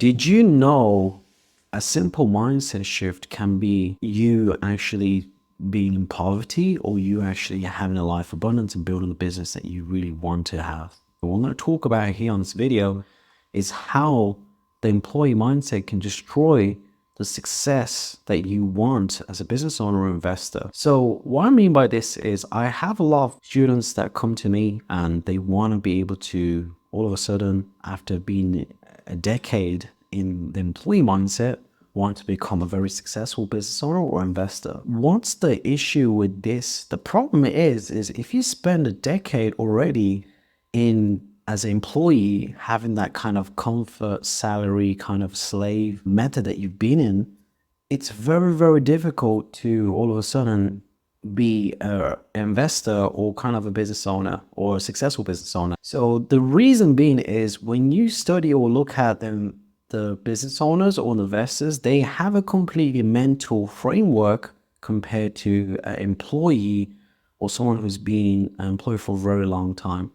Did you know a simple mindset shift can be you actually being in poverty or you actually having a life abundance and building the business that you really want to have? What I'm going to talk about here on this video is how the employee mindset can destroy the success that you want as a business owner or investor. So what I mean by this is I have a lot of students that come to me and they want to be able to all of a sudden, after being a decade in the employee mindset, want to become a very successful business owner or investor. What's the issue with this? The problem is if you spend a decade already in as an employee, having that kind of comfort salary kind of slave method that you've been in, it's very, very difficult to all of a sudden be an investor or kind of a business owner or a successful business owner. So the reason being is when you study or look at them, the business owners or the investors, they have a completely mental framework compared to an employee or someone who's been an employee for a very long time.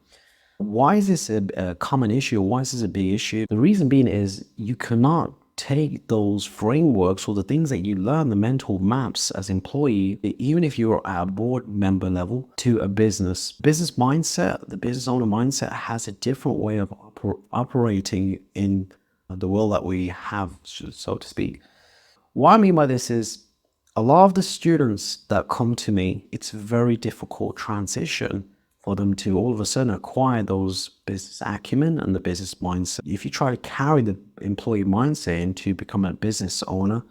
Why is this a common issue? Why is this a big issue? The reason being is you cannot take those frameworks or the things that you learn, the mental maps as employee, even if you're at a board member level, to a business mindset. The business owner mindset has a different way of operating in the world that we have, so to speak. What I mean by this is a lot of the students that come to me, it's a very difficult transition for them to all of a sudden acquire those business acumen and the business mindset. If you try to carry the employee mindset into becoming a business owner,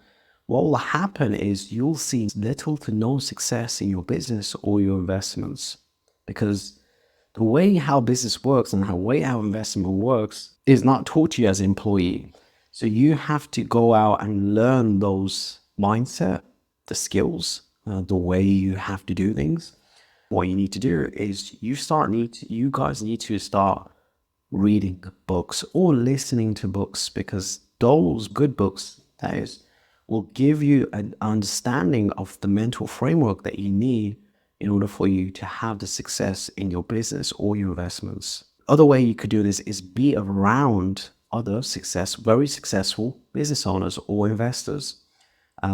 what will happen is you'll see little to no success in your business or your investments, because the way how business works and the way how investment works is not taught to you as an employee. So you have to go out and learn those mindset, the skills, the way you have to do things. What you need to do is you guys need to start reading books or listening to books, because those good books, that is, will give you an understanding of the mental framework that you need in order for you to have the success in your business or your investments. Other way you could do this is be around other very successful business owners or investors.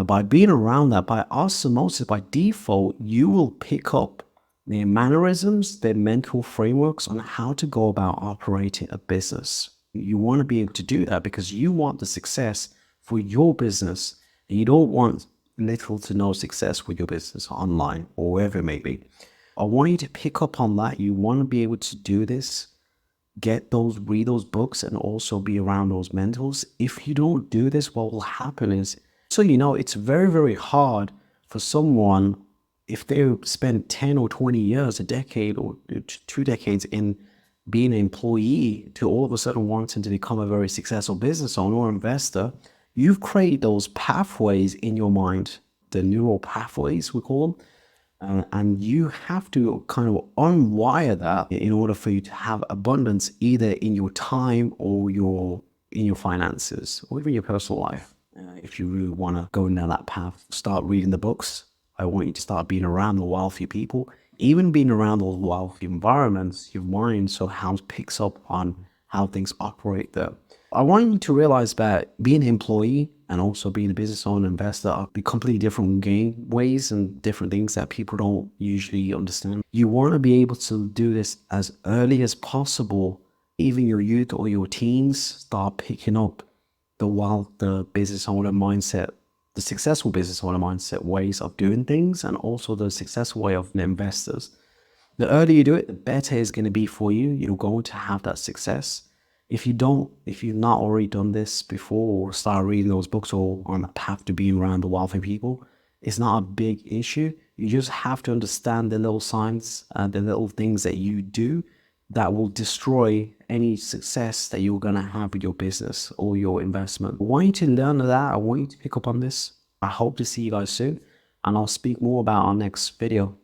By being around that, by osmosis, by default, you will pick up their mannerisms, their mental frameworks on how to go about operating a business. You want to be able to do that because you want the success for your business, and you don't want little to no success with your business online or wherever it may be. I want you to pick up on that. You want to be able to do this, read those books, and also be around those mentors. If you don't do this, what will happen is, so you know, it's very, very hard for someone, if they spend 10 or 20 years, a decade or 2 decades in being an employee, to all of a sudden wanting to become a very successful business owner or investor. You've created those pathways in your mind, the neural pathways, we call them. And you have to kind of unwire that in order for you to have abundance, either in your time or in your finances or even your personal life. If you really want to go down that path, start reading the books. I want you to start being around the wealthy people. Even being around those wealthy environments, your mind somehow picks up on how things operate there. I want you to realize that being an employee and also being a business owner, investor are completely different ways and different things that people don't usually understand. You want to be able to do this as early as possible. Even your youth or your teens start picking up the business owner mindset, the successful business owner mindset ways of doing things, and also the successful way of investors. The earlier you do it, the better it's going to be for you. You're going to have that success. If you've not already done this before or start reading those books or on the path to being around the wealthy people, it's not a big issue. You just have to understand the little signs and the little things that you do that will destroy any success that you're going to have with your business or your investment. I want you to learn that. I want you to pick up on this. I hope to see you guys soon, and I'll speak more about our next video.